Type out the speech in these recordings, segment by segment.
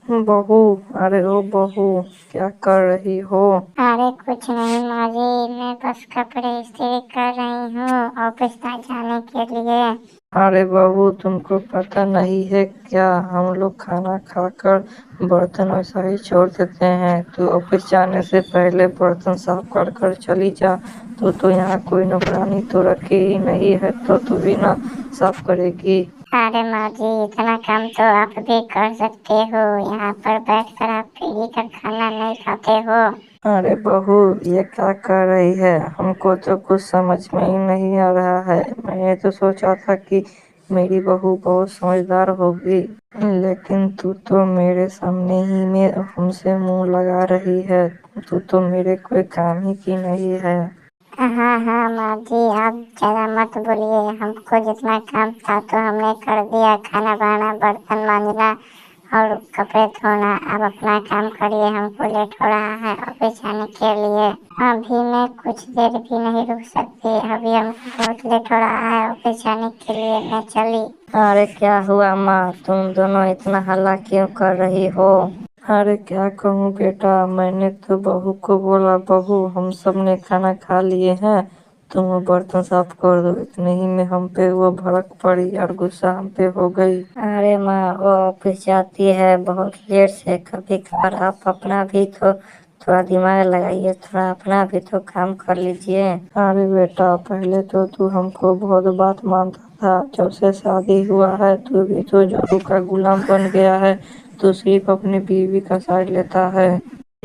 बहू। अरे ओ बहू, क्या कर रही हो? अरे कुछ नहीं माँ जी, मैं बस कपड़े इस्त्री कर रही हूँ ऑफिस तक जाने के लिए। अरे बहू, तुमको पता नहीं है क्या, हम लोग खाना खाकर बर्तन वैसा ही छोड़ देते हैं। तू ऑफिस जाने से पहले बर्तन साफ कर कर चली जा। तो यहाँ कोई नौकरानी तो रखी ही नहीं है, तो तू भी ना साफ करेगी। अरे माँ जी, इतना काम तो आप भी कर सकते हो। यहाँ पर बैठकर आप फ्री का खाना नहीं खाते हो। अरे बहू, ये क्या कर रही है? हमको तो कुछ समझ में ही नहीं आ रहा है। मैंने तो सोचा था कि मेरी बहू बहुत समझदार होगी, लेकिन तू तो मेरे सामने ही में हमसे मुंह लगा रही है। तू तो मेरे कोई काम ही की नहीं है। हाँ हाँ माँ जी, आप ज़्यादा मत बोलिए। हमको जितना काम था तो हमने कर दिया। खाना बनाना, बर्तन मांजना और कपड़े धोना। अब अपना काम करिए, हमको लेट हो रहा है ऑफिस जाने के लिए। अभी मैं कुछ देर भी नहीं रुक सकती। अभी हमको बहुत लेट हो रहा है ऑफिस जाने के लिए। मैं चली। अरे क्या हुआ माँ, तुम दोनों इतना हल्ला क्यों कर रही हो? अरे क्या कहूँ बेटा, मैंने तो बहू को बोला, बहू हम सब ने खाना खा लिए हैं, तुम वो बर्तन साफ कर दो। इतने ही में हम पे वो भड़क पड़ी और गुस्सा हम पे हो गई। अरे माँ, वो ऑफिस जाती है बहुत लेट से, कभी कभार आप अपना भी तो थोड़ा दिमाग लगाइए, थोड़ा अपना भी तो काम कर लीजिए। अरे बेटा, पहले तो तू हमको बहुत बात मानता था, जब से शादी हुआ है तू भी तो जोरू का गुलाम बन गया है। तू सिर्फ अपनी बीवी का साइड लेता है।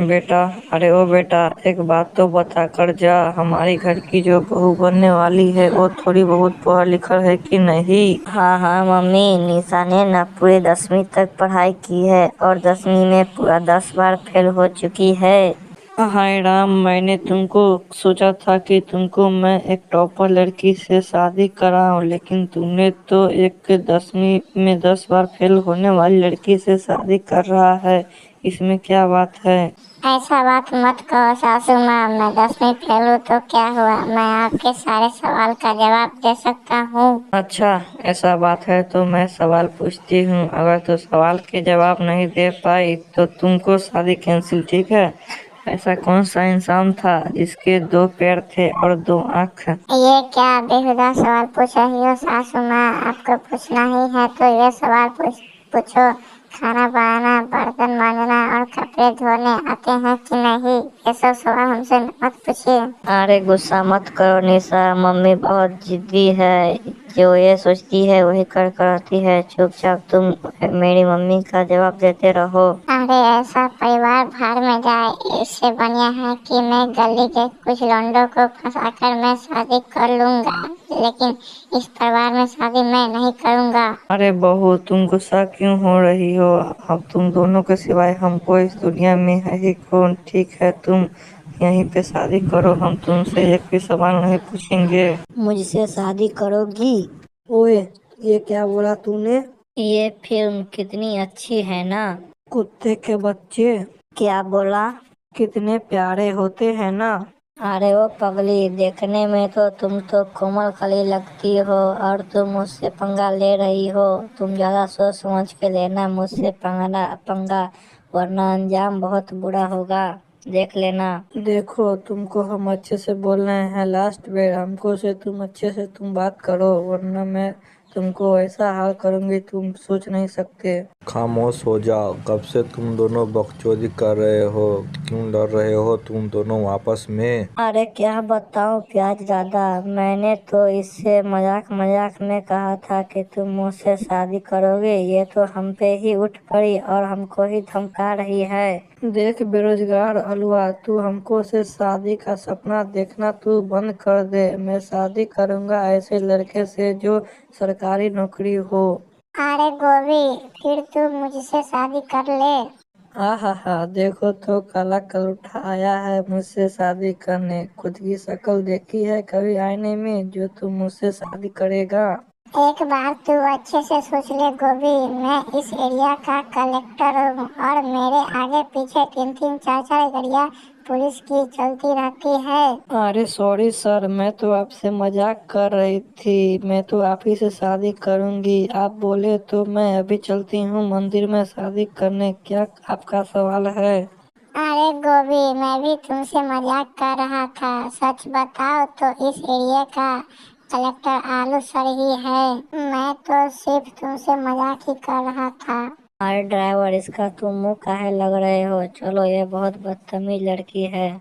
बेटा, अरे ओ बेटा, एक बात तो बता कर जा, हमारी घर की जो बहू बनने वाली है वो थोड़ी बहुत पढ़ा लिखा है कि नहीं? हाँ हाँ मम्मी, निशा ने ना पूरे 10वीं तक पढ़ाई की है और 10वीं में पूरा 10 बार फेल हो चुकी है। हाय राम, मैंने तुमको सोचा था कि तुमको मैं एक टॉपर लड़की से शादी कराऊं, लेकिन तुमने तो एक 10वीं में 10 बार फेल होने वाली लड़की से शादी कर रहा है। इसमें क्या बात है? ऐसा बात मत कहो सासू माँ। मैं 10वीं फेल हूँ तो क्या हुआ, मैं आपके सारे सवाल का जवाब दे सकता हूँ। अच्छा, ऐसा बात है तो मैं सवाल पूछती हूँ। अगर तो सवाल के जवाब नहीं दे पाई तो तुमको शादी कैंसिल, ठीक है? ऐसा कौन सा इंसान था जिसके 2 पैर थे और 2 आँख? ये क्या बेहुदा सवाल पूछ रही हो सासू माँ? आपको पूछना ही है तो ये सवाल पूछो। खाना बनाना, बर्तन मांजना और कपड़े धोने आते हैं कि नहीं? ये सब सवाल हमसे मत पूछिए। अरे गुस्सा मत करो निशा, मम्मी बहुत जिद्दी है, जो ये सोचती है वही कर करती है। चुपचाप तुम मेरी मम्मी का जवाब देते रहो। अरे ऐसा परिवार भाड़ में जाए, इससे बढ़िया है कि मैं गली के कुछ लौंडों को फंसाकर मैं शादी कर लूंगा, लेकिन इस परिवार में शादी मैं नहीं करूंगा। अरे बहू, तुम गुस्सा क्यों हो रही हो? अब तुम दोनों के सिवाय हमको इस दुनिया में है ही कौन? ठीक है, तुम यहीं पे शादी करो, हम तुमसे एक भी सवाल नहीं पूछेंगे। मुझसे शादी करोगी? ओए, ये क्या बोला तूने? ये फिल्म कितनी अच्छी है ना? कुत्ते के बच्चे, क्या बोला? कितने प्यारे होते हैं ना? अरे वो पगली, देखने में तो तुम तो कोमल खली लगती हो और तुम मुझसे पंगा ले रही हो। तुम ज्यादा सोच समझ के लेना मुझसे पंगा, वरना अंजाम बहुत बुरा होगा, देख लेना। देखो, तुमको हम अच्छे से बोल रहे हैं, लास्ट बेर हमको से तुम अच्छे से तुम बात करो, वरना मैं तुमको ऐसा हाल करूंगी तुम सोच नहीं सकते। खामोश हो जाओ, कब से तुम दोनों बकचोदी कर रहे हो? क्यों लड़ रहे हो तुम दोनों आपस में? अरे क्या बताऊं प्याज दादा, मैंने तो इससे मजाक मजाक में कहा था कि तुम मुझसे शादी करोगे, ये तो हम पे ही उठ पड़ी और हमको ही धमका रही है। देख बेरोजगार अलुआ, तू हमको से शादी का सपना देखना तू बंद कर दे। मैं शादी करूंगा ऐसे लड़के से जो सरकारी नौकरी हो। अरे गोभी, फिर तू मुझसे शादी कर ले। हा, देखो तो काला कलूठा आया है मुझसे शादी करने। खुद की शक्ल देखी है कभी आईने में जो तू मुझसे शादी करेगा? एक बार तू अच्छे से सोच ले गोभी, मैं इस एरिया का कलेक्टर हूँ और मेरे आगे पीछे 3-3 4-4 गाड़ियाँ पुलिस की चलती रहती है। अरे सॉरी सर, मैं तो आपसे मजाक कर रही थी। मैं तो आप ही से शादी करूंगी। आप बोले तो मैं अभी चलती हूँ मंदिर में शादी करने। क्या आपका सवाल है? अरे गोभी, मैं भी तुमसे मजाक कर रहा था। सच बताओ तो इस एरिया का कलेक्टर आलू सर ही है। मैं तो सिर्फ तुमसे मजाक ही कर रहा था। अरे ड्राइवर, इसका तुम मुंह काहे लग रहे हो? चलो, ये बहुत बदतमीज लड़की है।